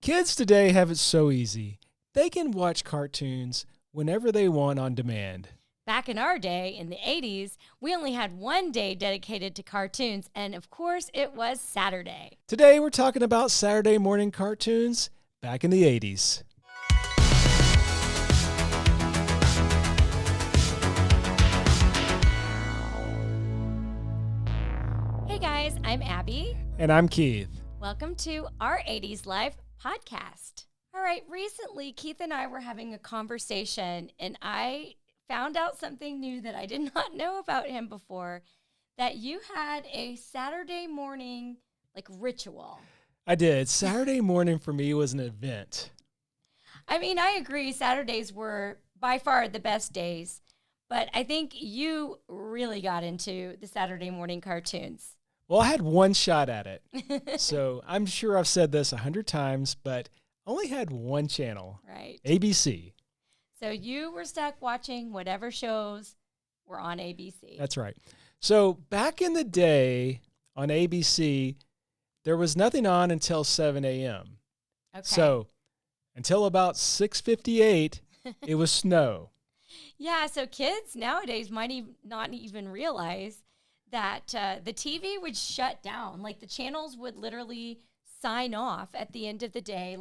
Kids today have it so easy. They can watch cartoons whenever they want on demand. Back in our day, in the 80s, we only had one day dedicated to cartoons, and of course, it was Saturday. Today, we're talking about Saturday morning cartoons back in the 80s. Hey guys, I'm Abby. And I'm Keith. Welcome to our 80s Live podcast. All right, recently, Keith and I were having a conversation, and I found out something new that I did not know about him before, that you had a Saturday morning, ritual. I did. Saturday morning for me was an event. I mean, I agree. Saturdays were by far the best days, but I think you really got into the Saturday morning cartoons. Well, I had one shot at it. So I'm sure I've said this 100 times, but I only had one channel. Right. ABC. So you were stuck watching whatever shows were on ABC. That's right. So back in the day on ABC, there was nothing on until 7 a.m. Okay. So until about 6:58, it was snow. Yeah, so kids nowadays might not even realize that the TV would shut down. Like the channels would literally sign off at the end of the day,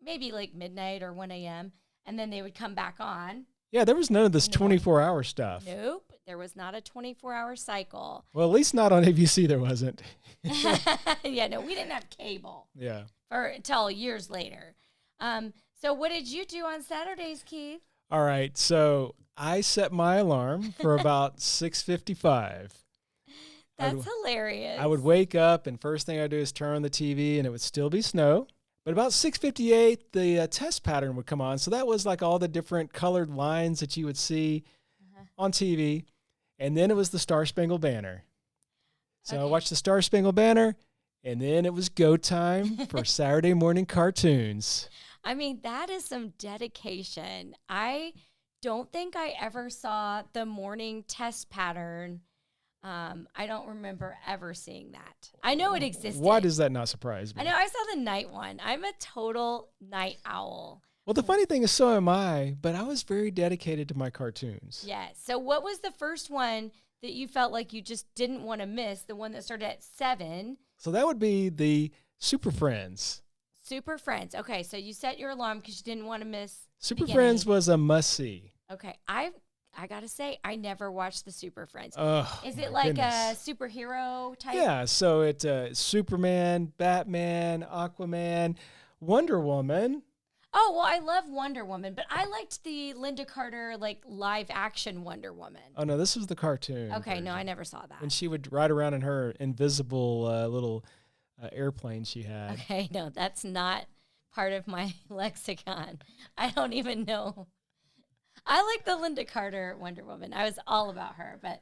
maybe midnight or 1 a.m., and then they would come back on. Yeah, there was none of this 24-hour stuff. Nope, there was not a 24-hour cycle. Well, at least not on ABC there wasn't. Yeah, no, we didn't have cable. Yeah. Until years later. So what did you do on Saturdays, Keith? All right, so I set my alarm for about 6:55. That's hilarious. I would wake up, and first thing I'd do is turn on the TV, and it would still be snow. But about 6:58, the test pattern would come on. So that was like all the different colored lines that you would see on TV. And then it was the Star Spangled Banner. So I watched the Star Spangled Banner, and then it was go time for Saturday morning cartoons. I mean, that is some dedication. I don't think I ever saw the morning test pattern. I don't remember ever seeing that. I know it existed. Why does that not surprise me? I know I saw the night one. I'm a total night owl. Well, the funny thing is, so am I, but I was very dedicated to my cartoons. Yes. So what was the first one that you felt like you just didn't want to miss, the one that started at 7? So that would be the Super Friends. Super Friends. Okay, so you set your alarm because you didn't want to miss Super Friends was a must-see. Okay, I got to say, I never watched the Super Friends. Oh, is it like a superhero type? Yeah, so it's Superman, Batman, Aquaman, Wonder Woman. Oh, well, I love Wonder Woman, but I liked the Linda Carter, live action Wonder Woman. Oh, no, this was the cartoon. Okay, version. no, I never saw that. And she would ride around in her invisible little airplane she had. Okay, no, that's not part of my lexicon. I don't even know. I like the Linda Carter Wonder Woman. I was all about her, but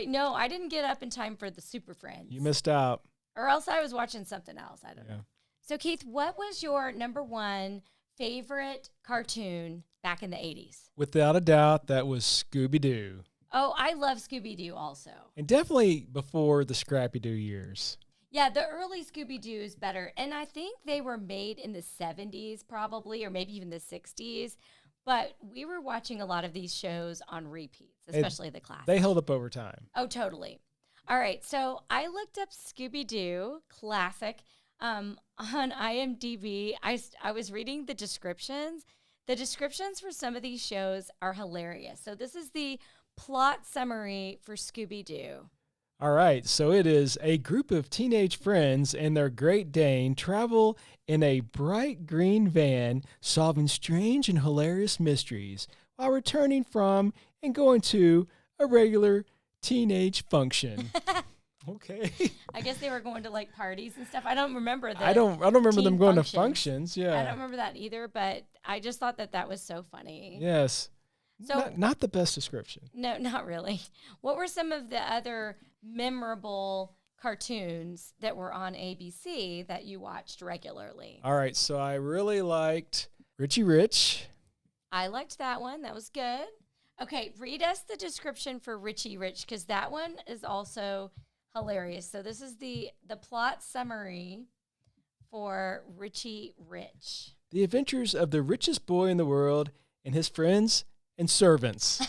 no, I didn't get up in time for the Super Friends. You missed out. Or else I was watching something else. I don't know. So, Keith, what was your number one favorite cartoon back in the 80s? Without a doubt, that was Scooby-Doo. Oh, I love Scooby-Doo also. And definitely before the Scrappy-Doo years. Yeah, the early Scooby-Doo is better. And I think they were made in the 70s probably, or maybe even the 60s. But we were watching a lot of these shows on repeats, especially the classics. They held up over time. Oh, totally. All right, so I looked up Scooby-Doo classic on IMDb. I was reading the descriptions. The descriptions for some of these shows are hilarious. So this is the plot summary for Scooby-Doo. All right, so it is a group of teenage friends and their Great Dane travel in a bright green van, solving strange and hilarious mysteries while returning from and going to a regular teenage function. Okay. I guess they were going to parties and stuff. I don't remember that. I don't remember them going to functions. Yeah. I don't remember that either, but I just thought that was so funny. Yes. So not the best description. No, not really. What were some of the other memorable cartoons that were on ABC that you watched regularly? All right, so I really liked Richie Rich. I liked that one. That was good. Okay, read us the description for Richie Rich, because that one is also hilarious. So this is the plot summary for Richie Rich. The Adventures of the Richest Boy in the World and His Friends and Servants.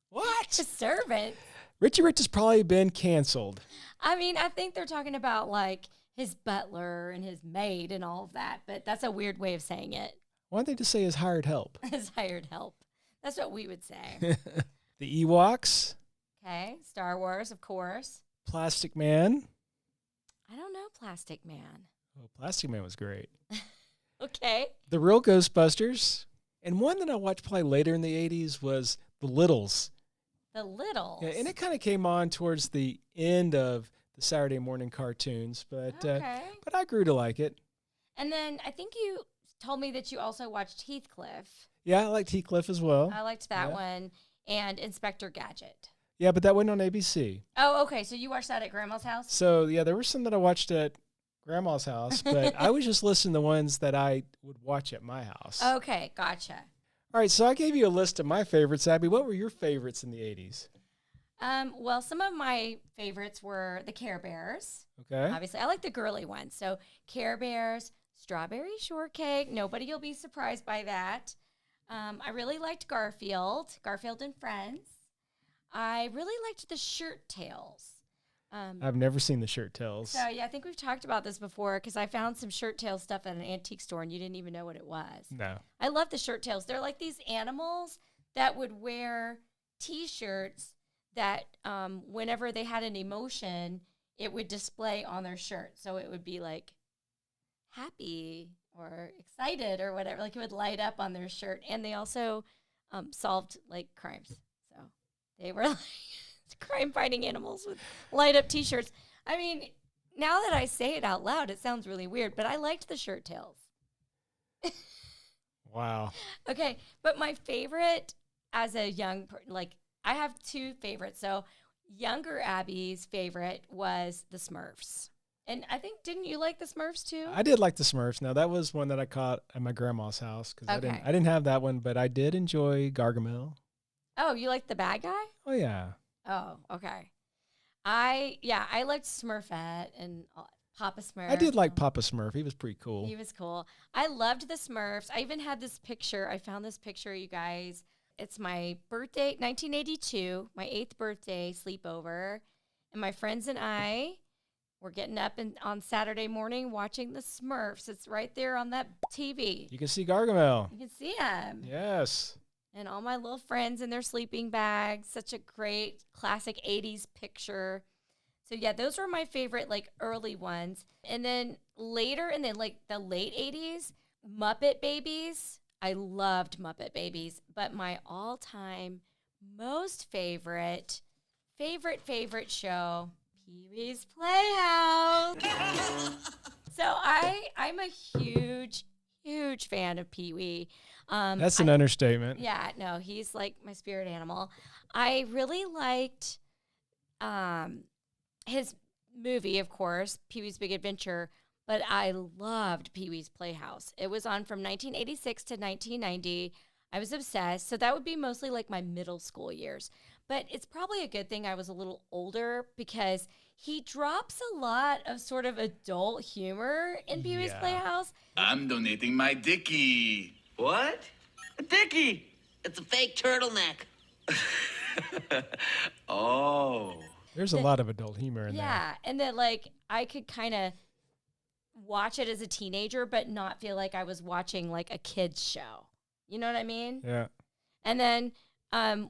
What? Servant? Richie Rich has probably been canceled. I mean, I think they're talking about like his butler and his maid and all of that, but that's a weird way of saying it. Why don't they just say his hired help? His hired help. That's what we would say. The Ewoks. Okay. Star Wars, of course. Plastic Man. I don't know Plastic Man. Oh, Plastic Man was great. Okay. The Real Ghostbusters. And one that I watched probably later in the 80s was The Littles. The Littles. Yeah, and it kind of came on towards the end of the Saturday morning cartoons, but I grew to like it. And then I think you told me that you also watched Heathcliff. Yeah, I liked Heathcliff as well. I liked that one. And Inspector Gadget. Yeah, but that went on ABC. Oh, okay. So you watched that at Grandma's house? So, yeah, there were some that I watched at Grandma's house, but I was just listing the ones that I would watch at my house. Okay, gotcha. All right, so I gave you a list of my favorites. Abby, what were your favorites in the 80s? Well, some of my favorites were the Care Bears. Okay. Obviously, I like the girly ones. So Care Bears, Strawberry Shortcake. Nobody will be surprised by that. I really liked Garfield and Friends. I really liked the Shirt Tails. I've never seen the Shirt Tails. So, yeah, I think we've talked about this before because I found some Shirt Tail stuff at an antique store and you didn't even know what it was. No. I love the Shirt Tails. They're like these animals that would wear T-shirts that whenever they had an emotion, it would display on their shirt. So it would be like happy or excited or whatever. Like it would light up on their shirt. And they also solved like crimes. So they were like crime-fighting animals with light-up T-shirts. I mean, now that I say it out loud, it sounds really weird, but I liked the Shirt Tails. Wow. Okay, but my favorite as a young, I have two favorites. So younger Abby's favorite was the Smurfs. And I think, didn't you like the Smurfs too? I did like the Smurfs. Now, that was one that I caught at my grandma's house because I didn't have that one, but I did enjoy Gargamel. Oh, you liked the bad guy? Oh, yeah. Oh, okay. I liked Smurfette and Papa Smurf. I did like Papa Smurf. He was pretty cool. He was cool. I loved the Smurfs. I even had this picture. I found this picture, you guys. It's my birthday, 1982, my 8th birthday sleepover. And my friends and I were getting up on Saturday morning watching the Smurfs. It's right there on that TV. You can see Gargamel. You can see him. Yes. And all my little friends in their sleeping bags. Such a great classic 80s picture. So, yeah, those were my favorite, early ones. And then later, in the late 80s, Muppet Babies. I loved Muppet Babies. But my all-time most favorite show, Pee-wee's Playhouse. So, I'm a huge fan of Pee-wee. That's an understatement. Yeah, no, he's like my spirit animal. I really liked his movie, of course, Pee-wee's Big Adventure, but I loved Pee-wee's Playhouse. It was on from 1986 to 1990. I was obsessed. So that would be mostly like my middle school years. But it's probably a good thing I was a little older because he drops a lot of sort of adult humor in Pee-wee's Playhouse. I'm donating my dickie. What? A dickie? It's a fake turtleneck. Oh. There's a lot of adult humor in there. Yeah, and then I could kind of watch it as a teenager, but not feel like I was watching like a kid's show. You know what I mean? Yeah. And then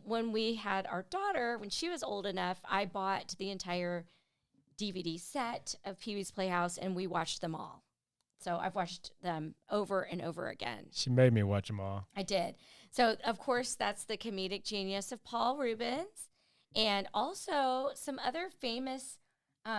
when we had our daughter, when she was old enough, I bought the entire DVD set of Pee-wee's Playhouse, and we watched them all. So I've watched them over and over again. She made me watch them all. I did. So, of course, that's the comedic genius of Paul Reubens. And also some other famous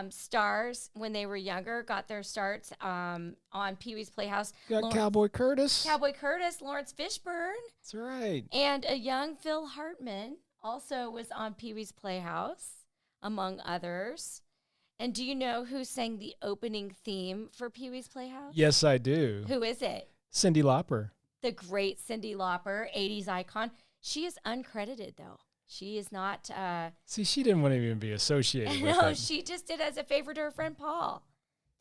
stars when they were younger got their starts on Pee-wee's Playhouse. You got Cowboy Curtis. Lawrence Fishburne. That's right. And a young Phil Hartman also was on Pee-wee's Playhouse, among others. And do you know who sang the opening theme for Pee-wee's Playhouse? Yes, I do. Who is it? Cyndi Lauper. The great Cyndi Lauper, 80s icon. She is uncredited, though. She is not... See, she didn't want to even be associated with no, it. she just did as a favor to her friend Paul,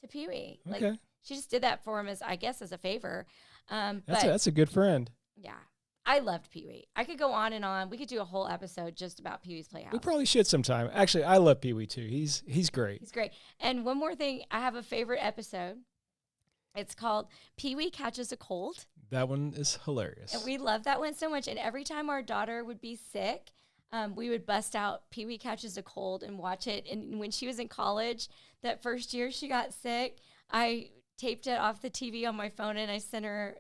to Pee-wee. Okay. She just did that for him as, I guess, as a favor. That's a good friend. Yeah, I loved Pee-wee. I could go on and on. We could do a whole episode just about Pee-wee's Playhouse. We probably should sometime. Actually, I love Pee-wee too. He's great. He's great. And one more thing, I have a favorite episode. It's called Pee-wee Catches a Cold. That one is hilarious. And we love that one so much. And every time our daughter would be sick, we would bust out Pee-wee Catches a Cold and watch it. And when she was in college, that first year she got sick, I taped it off the TV on my phone and I sent her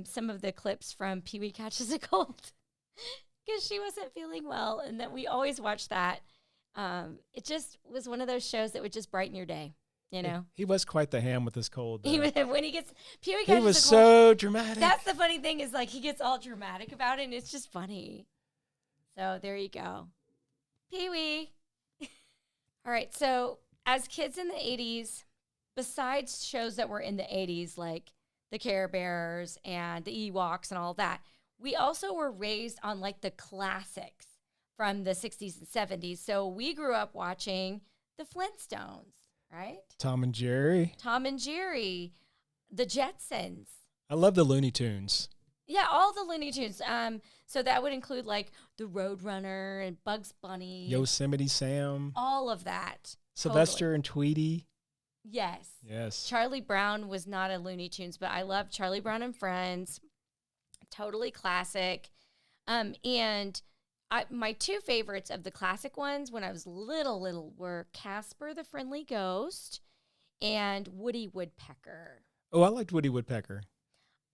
some of the clips from Pee-wee Catches a Cold because she wasn't feeling well. And that we always watched that. It just was one of those shows that would just brighten your day. You know, he was quite the ham with his cold. when he gets Pee-wee catches he was a cold, so dramatic. That's the funny thing is like he gets all dramatic about it, and it's just funny. So there you go, Pee-wee. All right, so as kids in the 80s, besides shows that were in the 80s like the Care Bears and the Ewoks and all that, we also were raised on like the classics from the 60s and 70s. So we grew up watching the Flintstones. Right? Tom and Jerry. Tom and Jerry, the Jetsons. I love the Looney Tunes. Yeah, all the Looney Tunes. So that would include like the Roadrunner and Bugs Bunny. Yosemite Sam. All of that. Sylvester Totally. and Tweety. Yes. Yes. Charlie Brown was not a Looney Tunes, but I love Charlie Brown and Friends. Totally classic. And my two favorites of the classic ones when I was little were Casper the Friendly Ghost and Woody Woodpecker. Oh, I liked Woody Woodpecker.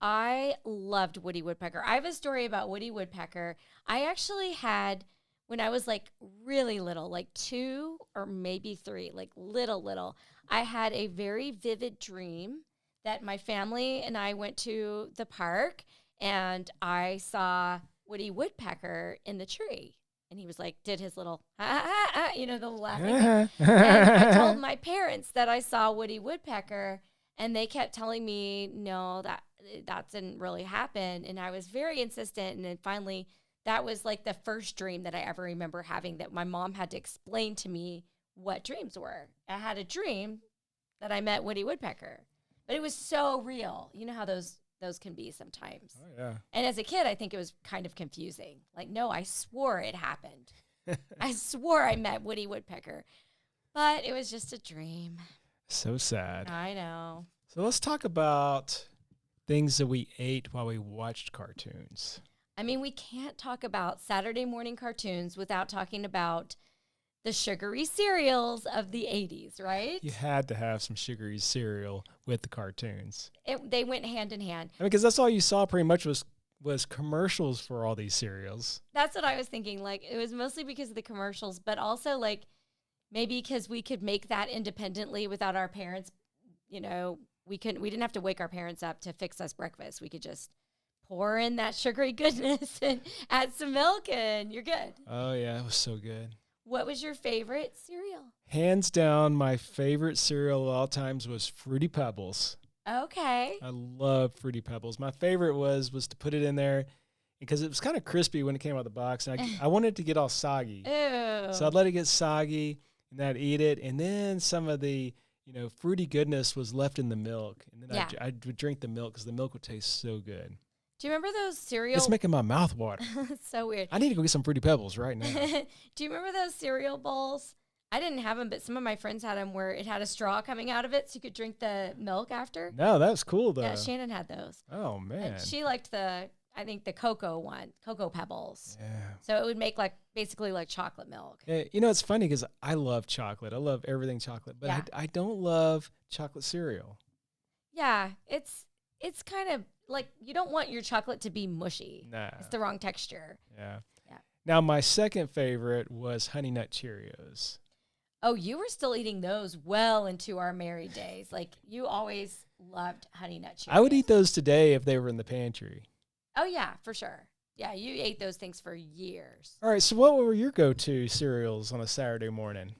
I loved Woody Woodpecker. I have a story about Woody Woodpecker. I actually had, when I was like really little, like 2 or maybe 3, like little, I had a very vivid dream that my family and I went to the park and I saw Woody Woodpecker in the tree. And he was like, did his little, the laughing. And I told my parents that I saw Woody Woodpecker, and they kept telling me, no, that didn't really happen. And I was very insistent. And then finally, that was like the first dream that I ever remember having that my mom had to explain to me what dreams were. I had a dream that I met Woody Woodpecker, but it was so real. You know how those can be sometimes. Oh, yeah. And as a kid, I think it was kind of confusing. Like, no, I swore it happened. I swore I met Woody Woodpecker. But it was just a dream. So sad. I know. So let's talk about things that we ate while we watched cartoons. I mean, we can't talk about Saturday morning cartoons without talking about the sugary cereals of the 80s, right? You had to have some sugary cereal with the cartoons. They went hand in hand. I mean, because that's all you saw pretty much was commercials for all these cereals. That's what I was thinking. Like, it was mostly because of the commercials, but also, like, maybe because we could make that independently without our parents. You know, we didn't have to wake our parents up to fix us breakfast. We could just pour in that sugary goodness and add some milk, and you're good. Oh, yeah, it was so good. What was your favorite cereal? Hands down, my favorite cereal of all times was Fruity Pebbles. Okay. I love Fruity Pebbles. My favorite was to put it in there because it was kind of crispy when it came out of the box, and I wanted it to get all soggy. Ew. So I'd let it get soggy, and then I'd eat it, and then some of the fruity goodness was left in the milk, and then I would drink the milk because the milk would taste so good. Do you remember those cereal? It's making my mouth water. So weird. I need to go get some Fruity Pebbles right now. Do you remember those cereal bowls? I didn't have them, but some of my friends had them where it had a straw coming out of it so you could drink the milk after. No, that was cool, though. Yeah, Shannon had those. Oh, man. And she liked I think the Cocoa Pebbles. Yeah. So it would make basically like chocolate milk. Yeah, it's funny because I love chocolate. I love everything chocolate, but Yeah. I don't love chocolate cereal. Yeah, it's kind of like you don't want your chocolate to be mushy. Nah. It's the wrong texture. Yeah. Yeah. Now, my second favorite was Honey Nut Cheerios. Oh, you were still eating those well into our married days. Like, you always loved Honey Nut Cheerios. I would eat those today if they were in the pantry. Oh, yeah, for sure. Yeah, you ate those things for years. All right, so what were your go-to cereals on a Saturday morning?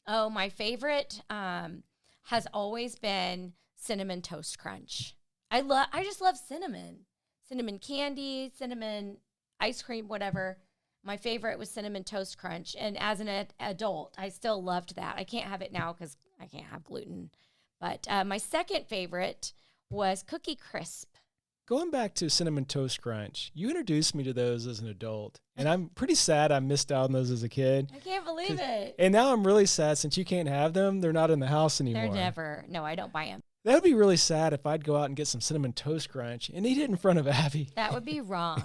Oh, my favorite has always been Cinnamon Toast Crunch. I just love cinnamon. Cinnamon candy, cinnamon ice cream, whatever. My favorite was Cinnamon Toast Crunch. And as an adult, I still loved that. I can't have it now because I can't have gluten. But my second favorite was Cookie Crisp. Going back to Cinnamon Toast Crunch, you introduced me to those as an adult, and I'm pretty sad I missed out on those as a kid. I can't believe it. And now I'm really sad since you can't have them. They're not in the house anymore. They're never. No, I don't buy them. That would be really sad if I'd go out and get some Cinnamon Toast Crunch and eat it in front of Abby. That would be wrong.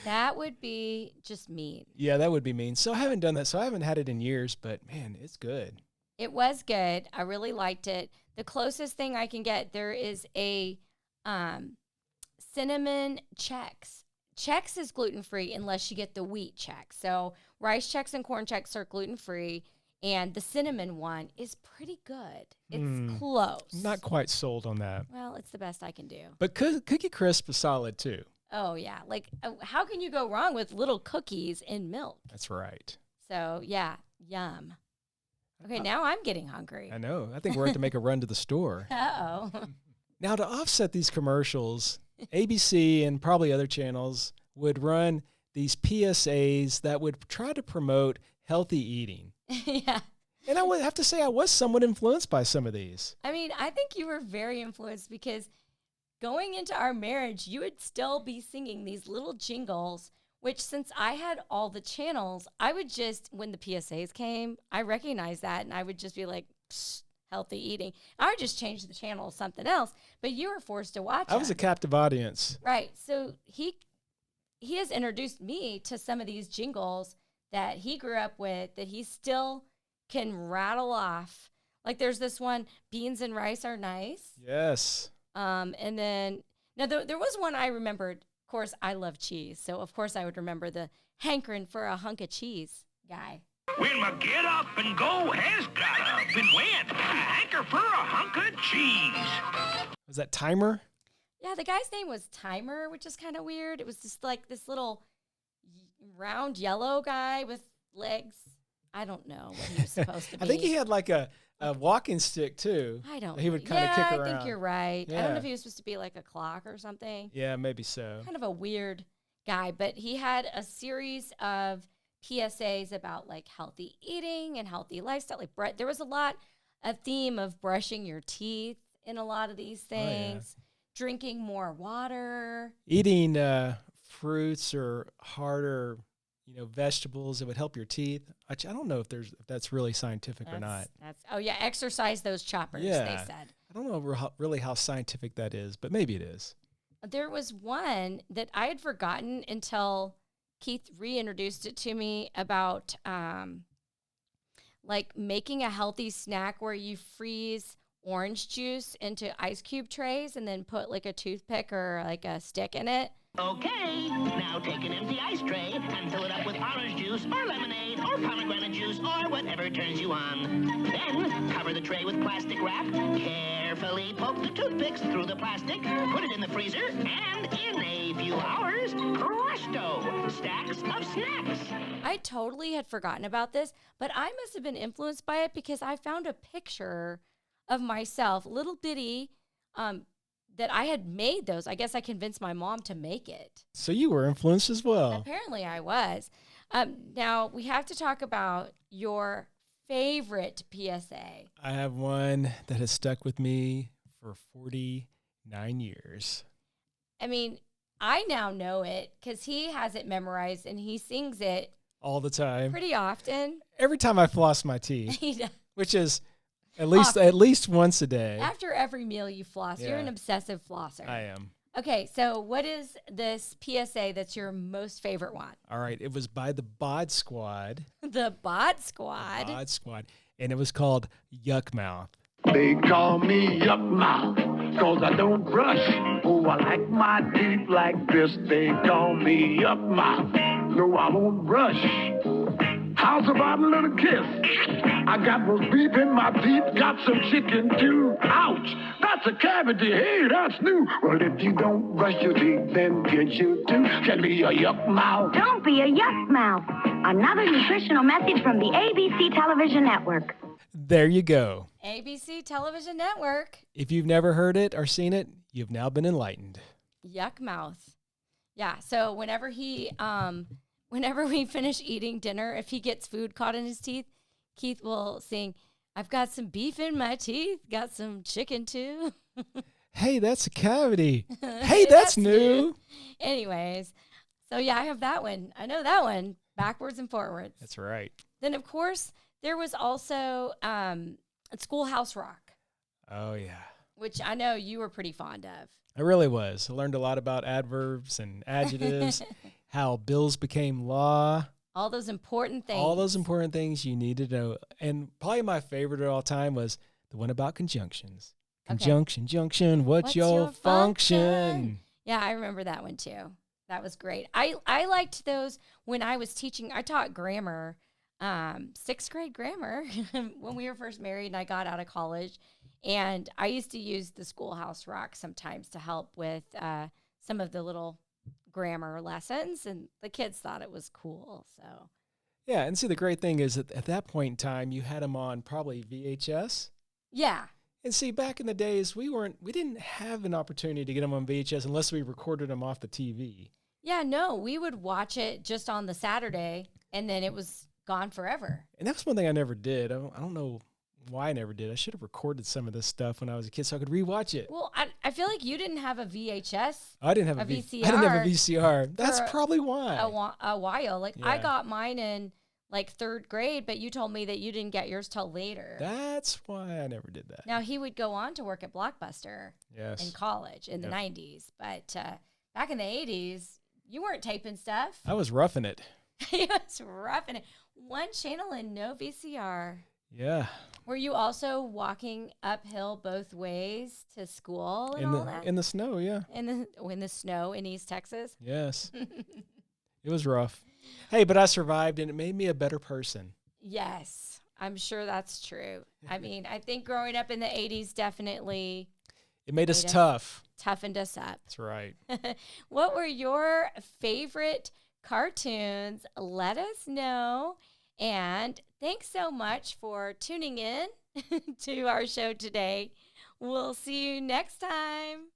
That would be just mean. Yeah, that would be mean. So I haven't done that. So I haven't had it in years, but man, it's good. It was good. I really liked it. The closest thing I can get, there is a cinnamon Chex. Chex is gluten-free unless you get the wheat Chex. So rice Chex and corn Chex are gluten-free, and the cinnamon one is pretty good. It's close. Not quite sold on that. Well, it's the best I can do. But Cookie Crisp is solid too. Oh, yeah. Like, how can you go wrong with little cookies in milk? That's right. So, yeah, yum. Okay, now I'm getting hungry. I know. I think we're going to make a run to the store. Uh-oh. Now, to offset these commercials, ABC and probably other channels would run these PSAs that would try to promote healthy eating. Yeah. And I would have to say I was somewhat influenced by some of these. I mean, I think you were very influenced because going into our marriage, you would still be singing these little jingles, which since I had all the channels, I would just, when the PSAs came, I recognized that and I would just be like, healthy eating. I would just change the channel to something else, but you were forced to watch I was a captive audience. Right. So he has introduced me to some of these jingles that he grew up with that he still can rattle off. Like there's this one, beans and rice are nice. Yes. And then, now there was one I remembered. Of course, I love cheese. So, of course, I would remember the hankering for a hunk of cheese guy. When my get up and go has got up and went, I hanker for a hunk of cheese. Was that Timer? Yeah, the guy's name was Timer, which is kind of weird. It was just like this little round yellow guy with legs. I don't know what he was supposed to be. I think he had like a walking stick too. I don't. He would kind of kick around. I think you're right. I Yeah. don't know if he was supposed to be like a clock or something. Yeah, maybe so. Kind of a weird guy, but he had a series of PSAs about like healthy eating and healthy lifestyle. Like there was a theme of brushing your teeth in a lot of these things, drinking more water, eating fruits or harder, vegetables that would help your teeth. I don't know if that's really scientific or not. Exercise those choppers. Yeah. They said. I don't know really how scientific that is, but maybe it is. There was one that I had forgotten until Keith reintroduced it to me about like making a healthy snack where you freeze orange juice into ice cube trays and then put like a toothpick or like a stick in it. Okay, now take an empty ice tray and fill it up with orange juice or lemonade or pomegranate juice or whatever turns you on. Then cover the tray with plastic wrap. Carefully poke the toothpicks through the plastic, put it in the freezer, and in a few hours, presto, stacks of snacks. I totally had forgotten about this, but I must have been influenced by it because I found a picture of myself, little bitty, that I had made those. I guess I convinced my mom to make it. So you were influenced as well. Apparently I was. Now, we have to talk about your favorite PSA. I have one that has stuck with me for 49 years. I mean, I now know it because he has it memorized and he sings it all the time. Pretty often. Every time I floss my teeth, He does. which is at least once a day. After every meal you floss. You're Yeah. an obsessive flosser. I am. Okay, so what is this PSA that's your most favorite one? All right, it was by the Bod Squad. The Bod Squad. Bod Squad, and it was called Yuck Mouth. They call me Yuck Mouth, 'cause I don't brush. Oh, I like my teeth like this. They call me Yuck Mouth. No, I won't brush. How's about a little kiss? I got roast beef in my teeth, got some chicken too. Ouch, that's a cavity. Hey, that's new. Well, if you don't brush your teeth, then get you too. Can be a Yuck Mouth. Don't be a yuck mouth. Another nutritional message from the ABC Television Network. There you go. ABC Television Network. If you've never heard it or seen it, you've now been enlightened. Yuck Mouth. Yeah, so whenever we finish eating dinner, if he gets food caught in his teeth, Keith will sing, I've got some beef in my teeth. Got some chicken too. Hey, that's a cavity. Hey, that's new. Anyways, so yeah, I have that one. I know that one backwards and forwards. That's right. Then, of course, there was also Schoolhouse Rock, Oh, yeah. which I know you were pretty fond of. I really was. I learned a lot about adverbs and adjectives, how bills became law, All those important things. all those important things you need to know. And probably my favorite of all time was the one about conjunctions. Okay. Conjunction, junction, what's your function? Yeah, I remember that one too. That was great. I liked those when I was teaching. I taught grammar, 6th grade grammar when we were first married and I got out of college. And I used to use the Schoolhouse Rock sometimes to help with some of the little grammar lessons. And the kids thought it was cool. So Yeah, and see, the great thing is that at that point in time, you had them on probably VHS. yeah. And see, back in the days, we didn't have an opportunity to get them on VHS unless we recorded them off the TV. Yeah, no, we would watch it just on the Saturday and then it was gone forever. And that was one thing I never did. I don't know why I never did. I should have recorded some of this stuff when I was a kid so I could rewatch it. Well, I feel like you didn't have a VHS I didn't have a I didn't VCR have a VCR. That's for probably why. a while. Like I Yeah. got mine in like 3rd grade, but you told me that you didn't get yours till later. That's why I never did that. Now he would go on to work at Blockbuster Yes. in college in the 90s, but back in the 80s, you weren't taping stuff. I was roughing it. He was roughing it. One channel and no VCR. Yeah. Were you also walking uphill both ways to school and all that? In the snow, yeah. In the snow in East Texas? Yes. It was rough. Hey, but I survived and it made me a better person. Yes, I'm sure that's true. I mean, I think growing up in the 80s definitely It made us Made us- tough. toughened us up. That's right. What were your favorite cartoons? Let us know. And thanks so much for tuning in to our show today. We'll see you next time.